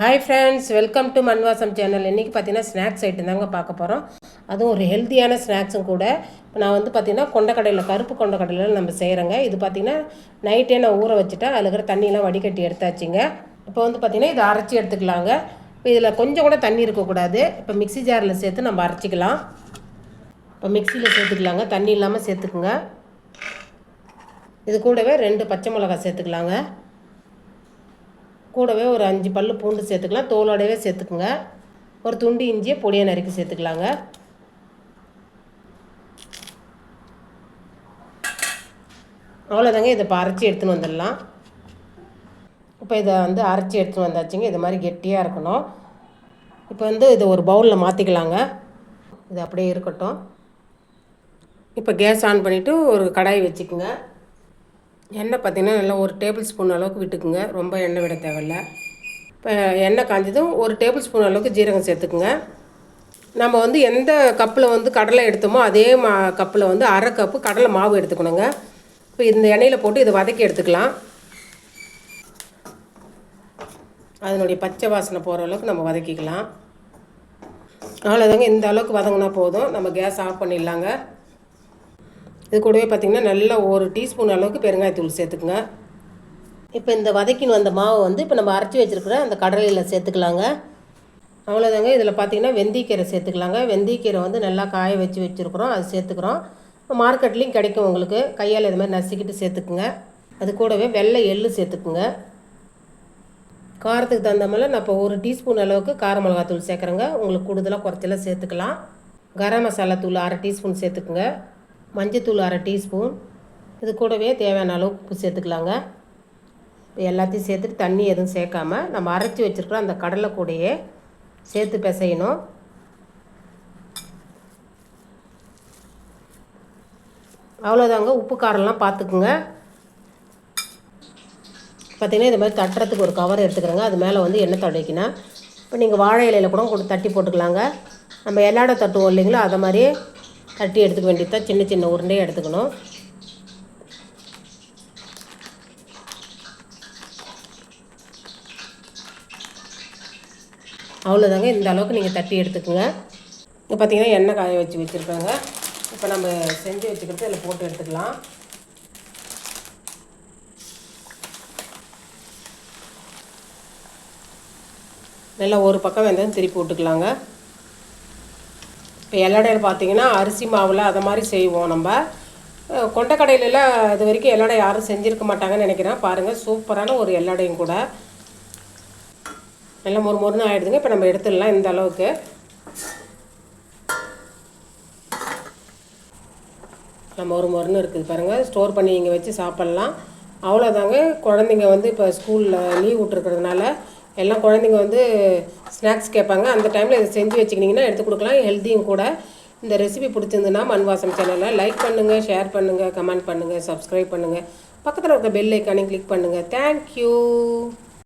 Hi friends, welcome to மண்வாசம் channel. இன்றைக்கி பார்த்தீங்கன்னா snacks item தாங்க பார்க்க போகிறோம். அதுவும் ஒரு ஹெல்த்தியான ஸ்நாக்ஸும் கூட. இப்போ நான் வந்து பார்த்திங்கன்னா கொண்டக்கடையில், கருப்பு கொண்டக்கடையில் நம்ம செய்கிறேங்க. இது பார்த்திங்கன்னா நைட்டே நான் ஊற வச்சுட்டேன். அதில் இருக்கிற தண்ணியெலாம் வடிகட்டி எடுத்தாச்சுங்க. இப்போ வந்து பார்த்திங்கன்னா இதை அரைச்சி எடுத்துக்கலாங்க. இப்போ இதில் கொஞ்சம் கூட தண்ணி இருக்கக்கூடாது. இப்போ மிக்ஸி ஜாரில் சேர்த்து நம்ம அரைச்சிக்கலாம். இப்போ மிக்சியில் சேர்த்துக்கலாங்க, தண்ணி இல்லாமல் சேர்த்துக்குங்க. இது கூடவே 2 பச்சை மிளகாய் சேர்த்துக்கலாங்க. கூடவே ஒரு 5 பல் பூண்டு சேர்த்துக்கலாம், தோலோடவே சேர்த்துக்குங்க. ஒரு துண்டு இஞ்சியை பொடியை நறுக்கி சேர்த்துக்கலாங்க. அவ்வளோதாங்க. இதை இப்போ அரைச்சி எடுத்துன்னு வந்துடலாம். இப்போ இதை வந்து அரைச்சி எடுத்துன்னு வந்தாச்சுங்க. இது மாதிரி கெட்டியாக இருக்கணும். இப்போ வந்து இதை ஒரு பவுலில் மாற்றிக்கலாங்க. இது அப்படியே இருக்கட்டும். இப்போ கேஸ் ஆன் பண்ணிவிட்டு ஒரு கடாய் வச்சுக்குங்க. எண்ணெய் பார்த்திங்கன்னா நல்லா ஒரு டேபிள் ஸ்பூன் அளவுக்கு விட்டுக்குங்க. ரொம்ப எண்ணெய் விட தேவையில்ல. இப்போ எண்ணெய் காஞ்சதும் ஒரு டேபிள் ஸ்பூன் அளவுக்கு ஜீரகம் சேர்த்துக்குங்க. நம்ம வந்து எந்த கப்பில் வந்து கடலை எடுத்தோமோ அதே கப்பில் வந்து அரை கப்பு கடலை மாவு எடுத்துக்கணுங்க. இப்போ இந்த எண்ணெயில் போட்டு இதை வதக்கி எடுத்துக்கலாம். அதனுடைய பச்சை வாசனை போகிற அளவுக்கு நம்ம வதக்கிக்கலாம். அவ்வளோதாங்க. இந்த அளவுக்கு வதங்கினா போதும். நம்ம கேஸ் ஆஃப் பண்ணிடலாங்க. இது கூடவே பார்த்திங்கன்னா நல்லா ஒரு டீஸ்பூன் அளவுக்கு பெருங்காயத்தூள் சேர்த்துக்குங்க. இப்போ இந்த வதக்கின்னு வந்த மாவை வந்து இப்போ நம்ம அரைச்சி வச்சுருக்கிற அந்த கடலையில் சேர்த்துக்கலாங்க. அவ்வளோதாங்க. இதில் பார்த்திங்கன்னா வெந்தயக்கீரை சேர்த்துக்கலாங்க. வெந்தயக்கீரை வந்து நல்லா காய வச்சுருக்குறோம், அது சேர்த்துக்கிறோம். இப்போ மார்க்கெட்லேயும் கிடைக்கும் உங்களுக்கு. கையால் இது மாதிரி நசுக்கிட்டு சேர்த்துக்குங்க. அது கூடவே வெள்ளை எள்ளு சேர்த்துக்குங்க. காரத்துக்கு தகுந்த மாதிரி நான் இப்போ ஒரு டீஸ்பூன் அளவுக்கு கார மிளகாத்தூள் சேர்க்குறேங்க. உங்களுக்கு கூடுதலாக குறைச்சலாம் சேர்த்துக்கலாம். கரம் மசாலா தூள் அரை டீஸ்பூன் சேர்த்துக்குங்க. மஞ்சத்தூள் அரை டீஸ்பூன். இது கூடவே தேவையான அளவு உப்பு சேர்த்துக்கலாங்க. இப்போ எல்லாத்தையும் சேர்த்துட்டு தண்ணி எதுவும் சேர்க்காமல் நம்ம அரைச்சி வச்சுருக்கிற அந்த கடலை கூடையே சேர்த்து பிசையணும். அவ்வளோதாங்க. உப்பு காரம்லாம் பார்த்துக்குங்க. பார்த்திங்கன்னா இது மாதிரி தட்டுறதுக்கு ஒரு கவர் எடுத்துக்கிறேங்க. அது மேலே வந்து எண்ணெய் தடவிக்கணும். இப்போ நீங்கள் வாழை இலையில் கூட தட்டி போட்டுக்கலாங்க. நம்ம எல்லாட தட்டுவோம் இல்லைங்களா, அதை மாதிரியே தட்டி எடுத்துக்க வேண்டியது தான். சின்ன சின்ன உருண்டையை எடுத்துக்கணும். அவ்வளோதாங்க. இந்த அளவுக்கு நீங்கள் தட்டி எடுத்துக்கோங்க. இப்போ பார்த்திங்கன்னா எண்ணெய் காய வச்சுருக்காங்க. இப்போ நம்ம செஞ்சு வச்சுக்கிறது அதில் போட்டு எடுத்துக்கலாம். நல்லா ஒரு பக்கம் வெந்ததும் திருப்பி விட்டுக்கலாங்க. இப்போ எல்லடையில் பார்த்திங்கன்னா அரிசி மாவில் அதை மாதிரி செய்வோம். நம்ம கொண்டக்கடையிலலாம் இது வரைக்கும் எல்லடை யாரும் செஞ்சுருக்க மாட்டாங்கன்னு நினைக்கிறேன். பாருங்கள், சூப்பரான ஒரு எல்லடையும் கூட. நல்லா மொறுமொறுன்னு ஆகிடுதுங்க. இப்போ நம்ம எடுத்துடலாம். இந்த அளவுக்கு நம்ம மொறுமொறுன்னு இருக்குது பாருங்கள். ஸ்டோர் பண்ணி இங்கே வச்சு சாப்பிட்லாம். அவ்வளோதாங்க. குழந்தைங்க வந்து இப்போ ஸ்கூலில் லீவ் விட்ருக்கிறதுனால எல்லாம் குழந்தைங்க வந்து ஸ்நாக்ஸ் கேட்பாங்க. அந்த டைமில் இதை செஞ்சு வச்சுக்கிட்டிங்கன்னா எடுத்து கொடுக்கலாம். ஹெல்த்தியும் கூட. இந்த ரெசிபி பிடிச்சிருந்துன்னா மண்வாசம் சேனலை லைக் பண்ணுங்கள், ஷேர் பண்ணுங்கள், கமெண்ட் பண்ணுங்கள், சப்ஸ்கிரைப் பண்ணுங்கள். பக்கத்தில் இருக்க பெல் ஐக்கானையும் கிளிக் பண்ணுங்கள். தேங்க்யூ.